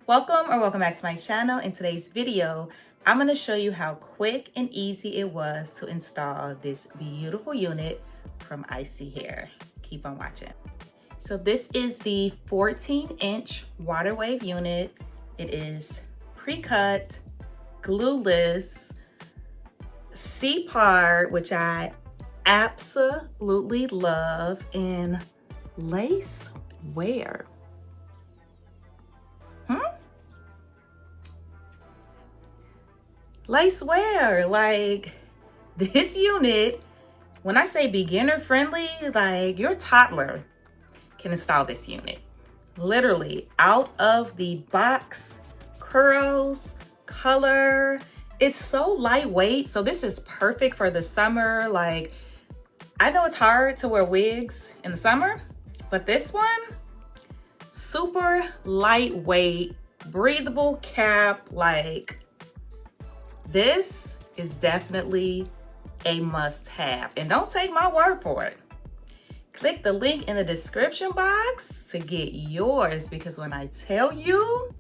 Welcome back to my channel. In today's video, I'm going to show you how quick and easy it was to install this beautiful unit from Isee Hair. Keep on watching. So this is the 14-inch water wave unit. It is pre-cut, glueless, C-part, which I absolutely love, and lace wear. Lace wear, like this unit, when I say beginner friendly, like your toddler can install this unit. Literally out of the box, curls, color, it's so lightweight. So this is perfect for the summer. Like, I know it's hard to wear wigs in the summer, but this one, super lightweight, breathable cap. Like, this is definitely a must-have. And don't take my word for it. Click the link in the description box to get yours, because when I tell you,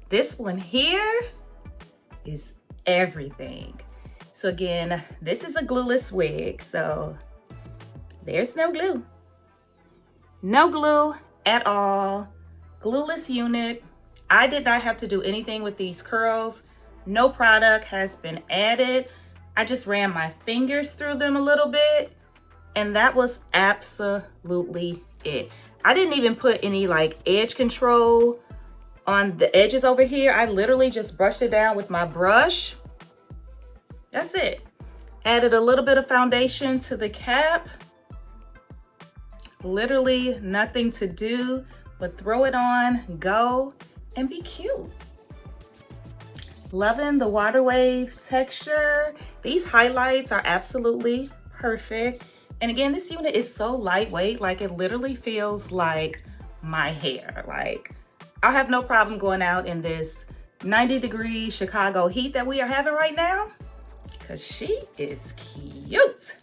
this one here is everything. So again, this is a glueless wig, so there's no glue. No glue at all. Glueless unit. I did not have to do anything with these curls. No product has been added. I just ran my fingers through them a little bit, and that was absolutely it. I didn't even put any like edge control on the edges over here. I literally just brushed it down with my brush. That's it. Added a little bit of foundation to the cap. Literally nothing to do but throw it on, go, and be cute. Loving the water wave texture. These highlights are absolutely perfect. And again, this unit is so lightweight, like it literally feels like my hair. Like, I'll have no problem going out in this 90-degree Chicago heat that we are having right now, because she is cute.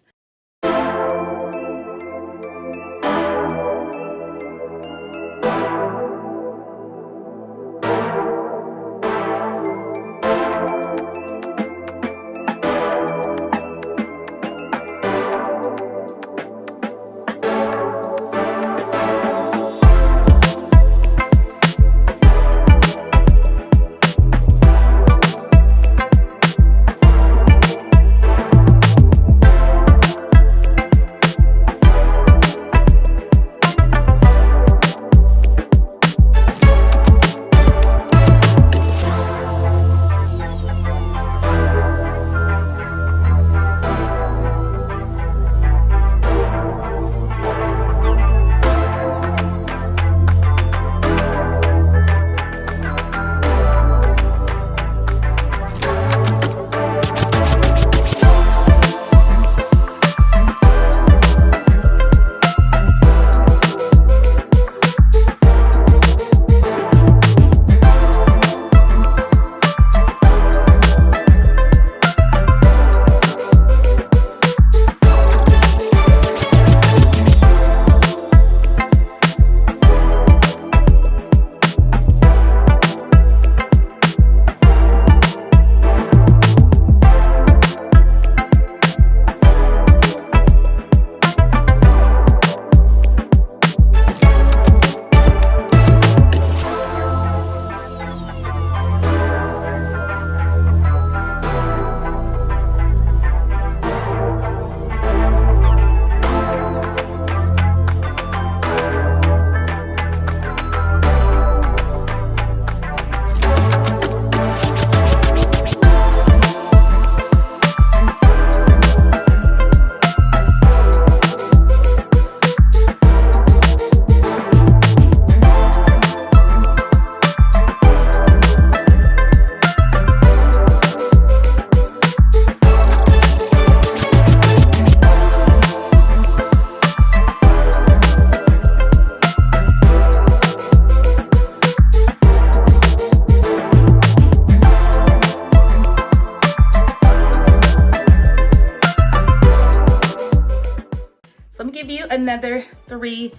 another 3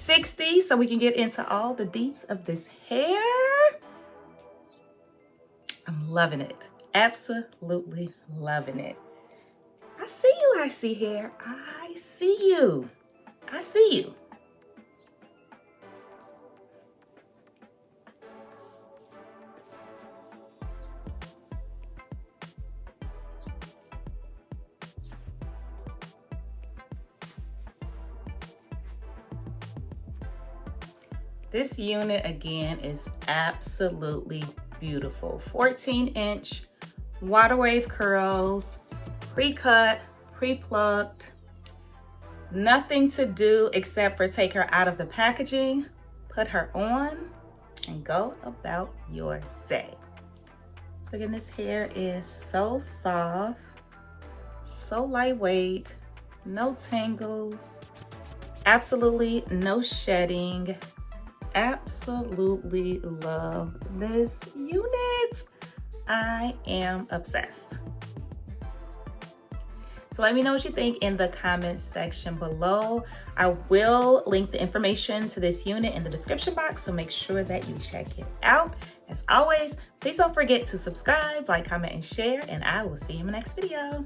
360 so we can get into all the deets of this hair. I'm loving it. Absolutely loving it. I see you, Isee hair. I see you. I see you. This unit again is absolutely beautiful. 14-inch water wave curls, pre-cut, pre-plucked. Nothing to do except for take her out of the packaging, put her on, and go about your day. So again, this hair is so soft, so lightweight, no tangles, absolutely no shedding. Absolutely love this unit. I am obsessed. So let me know what you think in the comments section below. I will link the information to this unit in the description box, so make sure that you check it out. As always, please don't forget to subscribe, like, comment, and share, and I will see you in my next video.